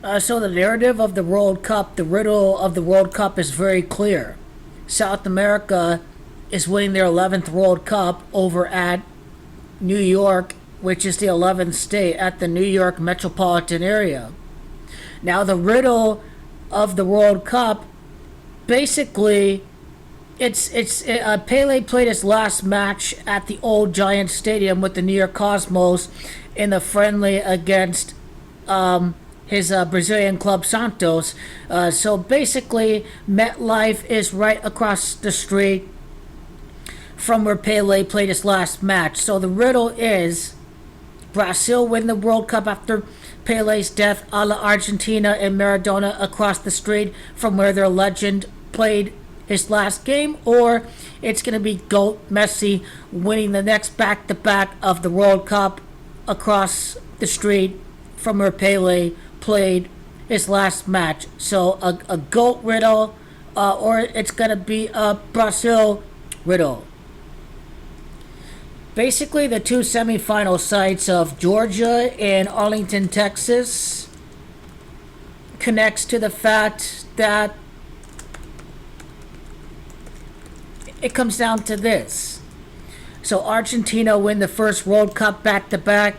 So the narrative of the World Cup, the riddle of the World Cup is very clear. South America is winning their 11th World Cup over at New York, which is the 11th state, at the New York metropolitan area. Now, the riddle of the World Cup, basically, Pele played his last match at the old Giant Stadium with the New York Cosmos in the friendly against his Brazilian club Santos. So basically, MetLife is right across the street from where Pele played his last match. So the riddle is, Brazil win the World Cup after Pele's death, a la Argentina and Maradona across the street from where their legend played his last game, or it's going to be GOAT Messi winning the next back-to-back of the World Cup across the street from where Pele played his last match. So a GOAT riddle, or it's going to be a Brazil riddle. Basically, the two semifinal sites of Georgia and Arlington, Texas, connects to the fact that it comes down to this. So Argentina win the first World Cup back-to-back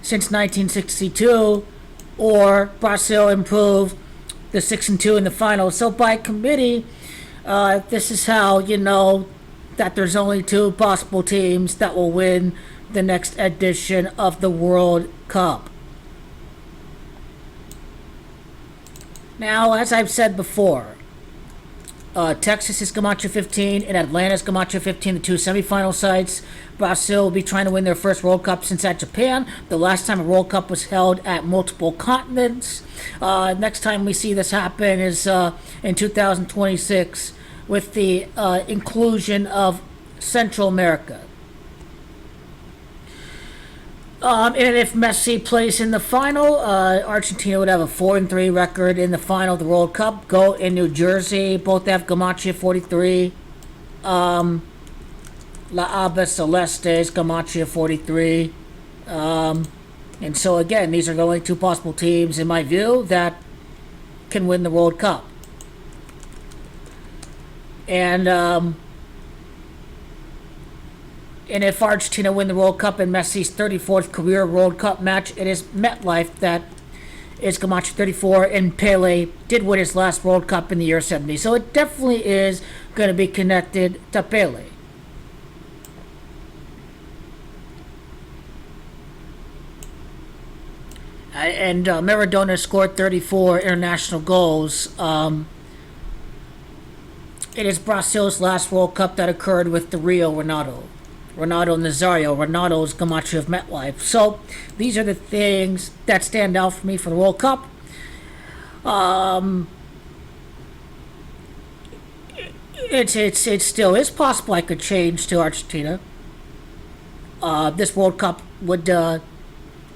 since 1962, or Brazil improve the 6-2 in the final. So by committee, this is how you know that there's only two possible teams that will win the next edition of the World Cup. Now, as I've said before, Texas is Gematria 15 and Atlanta is Gematria 15, the two semifinal sites. Brazil will be trying to win their first World Cup since at Japan. The last time a World Cup was held at multiple continents. Next time we see this happen is in 2026 with the inclusion of Central America. And if Messi plays in the final, Argentina would have a 4-3 record in the final of the World Cup. GOAT in New Jersey, both have Gematria 43. La Aba Celeste is Gematria 43. And so again, these are the only two possible teams, in my view, that can win the World Cup. And if Argentina win the World Cup in Messi's 34th career World Cup match, it is MetLife that is Gematria 34, and Pele did win his last World Cup in the year 70. So it definitely is going to be connected to Pele. And Maradona scored 34 international goals. It is Brazil's last World Cup that occurred with the Rio Ronaldo Nazario. Ronaldo's Gematria of MetLife. So these are the things that stand out for me for the World Cup. It still is possible I could change to Argentina. This World Cup would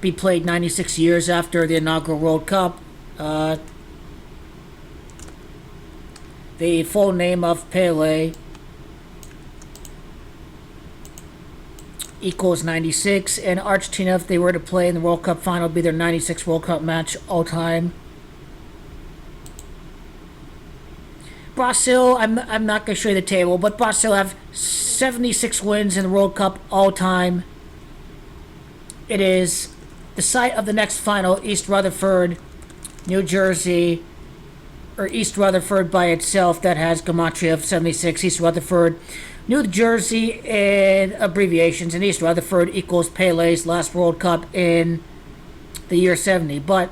be played 96 years after the inaugural World Cup. The full name of Pele equals 96, and Argentina, if they were to play in the World Cup final, would be their 96th World Cup match all time. Brazil, I'm not going to show you the table, but Brazil have 76 wins in the World Cup all time. It is the site of the next final, East Rutherford, New Jersey, or East Rutherford by itself, that has Gematria of 76. East Rutherford, New Jersey in abbreviations, and East Rutherford equals Pele's last World Cup in the year 70. But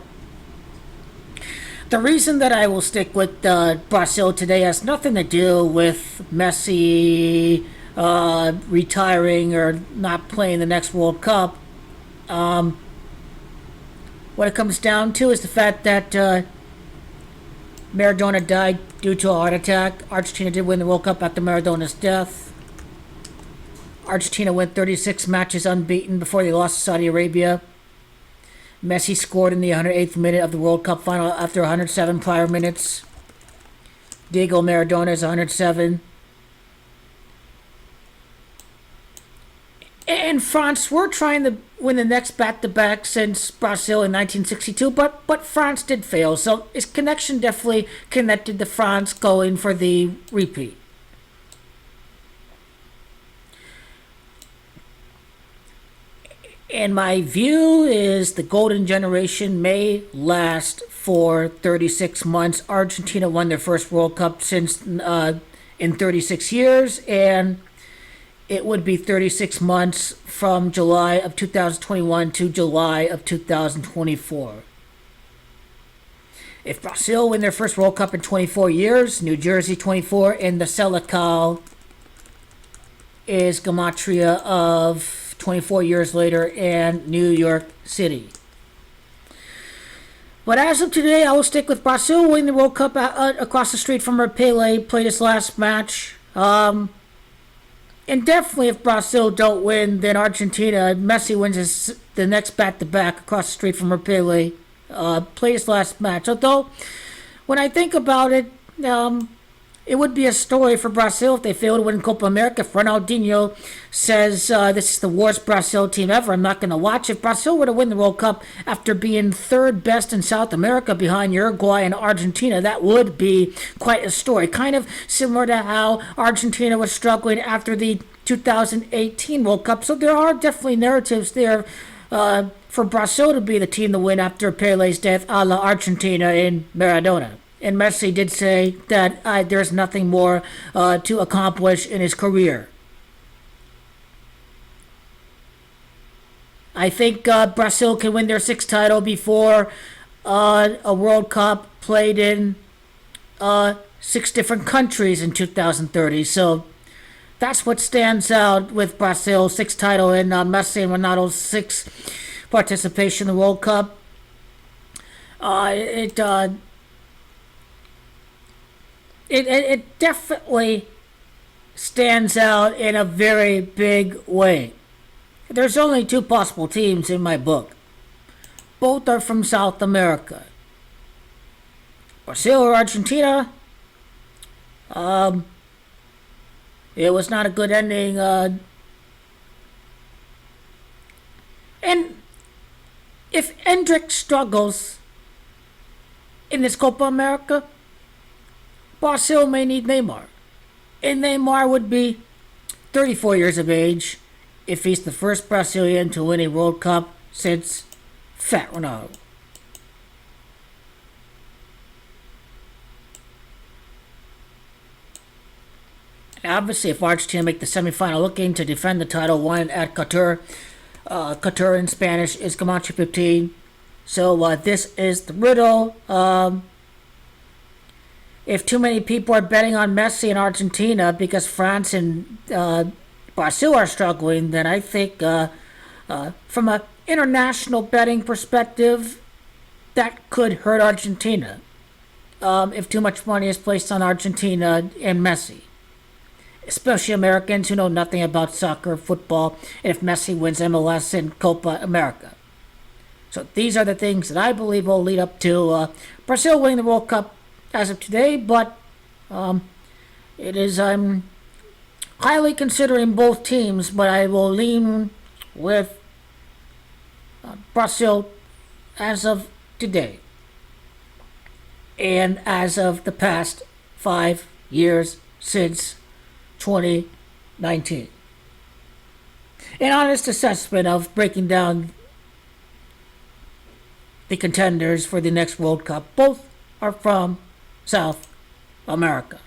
the reason that I will stick with Brazil today has nothing to do with Messi retiring or not playing the next World Cup. What it comes down to is the fact that Maradona died due to a heart attack. Argentina did win the World Cup after Maradona's death. Argentina went 36 matches unbeaten before they lost to Saudi Arabia. Messi scored in the 108th minute of the World Cup final after 107 prior minutes. Diego Maradona is 107. And France were trying to win the next back-to-back since Brazil in 1962, but France did fail. So his connection definitely connected to France going for the repeat. And my view is the golden generation may last for 36 months. Argentina won their first World Cup since in 36 years, and it would be 36 months from July of 2021 to July of 2024. If Brazil win their first World Cup in 24 years, New Jersey 24, and the Selecao is Gematria of 24 years later and New York City. But as of today, I will stick with Brazil winning the World Cup across the street from where Pele played his last match. And definitely if Brazil don't win, then Argentina, Messi wins the next back-to-back across the street from where Pele played his last match. Although, when I think about it, it would be a story for Brazil if they fail to win Copa America. If Ronaldo says this is the worst Brazil team ever, I'm not going to watch. If Brazil were to win the World Cup after being third best in South America behind Uruguay and Argentina, that would be quite a story. Kind of similar to how Argentina was struggling after the 2018 World Cup. So there are definitely narratives there for Brazil to be the team to win after Pele's death, a la Argentina and Maradona. And Messi did say that there's nothing more to accomplish in his career. I think Brazil can win their sixth title before a World Cup played in 6 different countries in 2030. So that's what stands out with Brazil's sixth title and Messi and Ronaldo's sixth participation in the World Cup. It definitely stands out in a very big way. There's only 2 possible teams in my book. Both are from South America. Brazil or Argentina. It was not a good ending. And if Endrick struggles in this Copa America, Brazil may need Neymar. And Neymar would be 34 years of age if he's the first Brazilian to win a World Cup since Fat Ronaldo. And obviously, if Argentina make the semifinal looking to defend the title, won at Qatar. Qatar in Spanish is Gematria 15. So this is the riddle. If too many people are betting on Messi in Argentina because France and Brazil are struggling, then I think from an international betting perspective, that could hurt Argentina if too much money is placed on Argentina and Messi. Especially Americans who know nothing about soccer, football, and if Messi wins MLS and Copa America. So these are the things that I believe will lead up to Brazil winning the World Cup as of today, but it is I'm highly considering both teams, but I will lean with Brazil as of today and as of the past 5 years since 2019. An honest assessment of breaking down the contenders for the next World Cup. Both are from South America.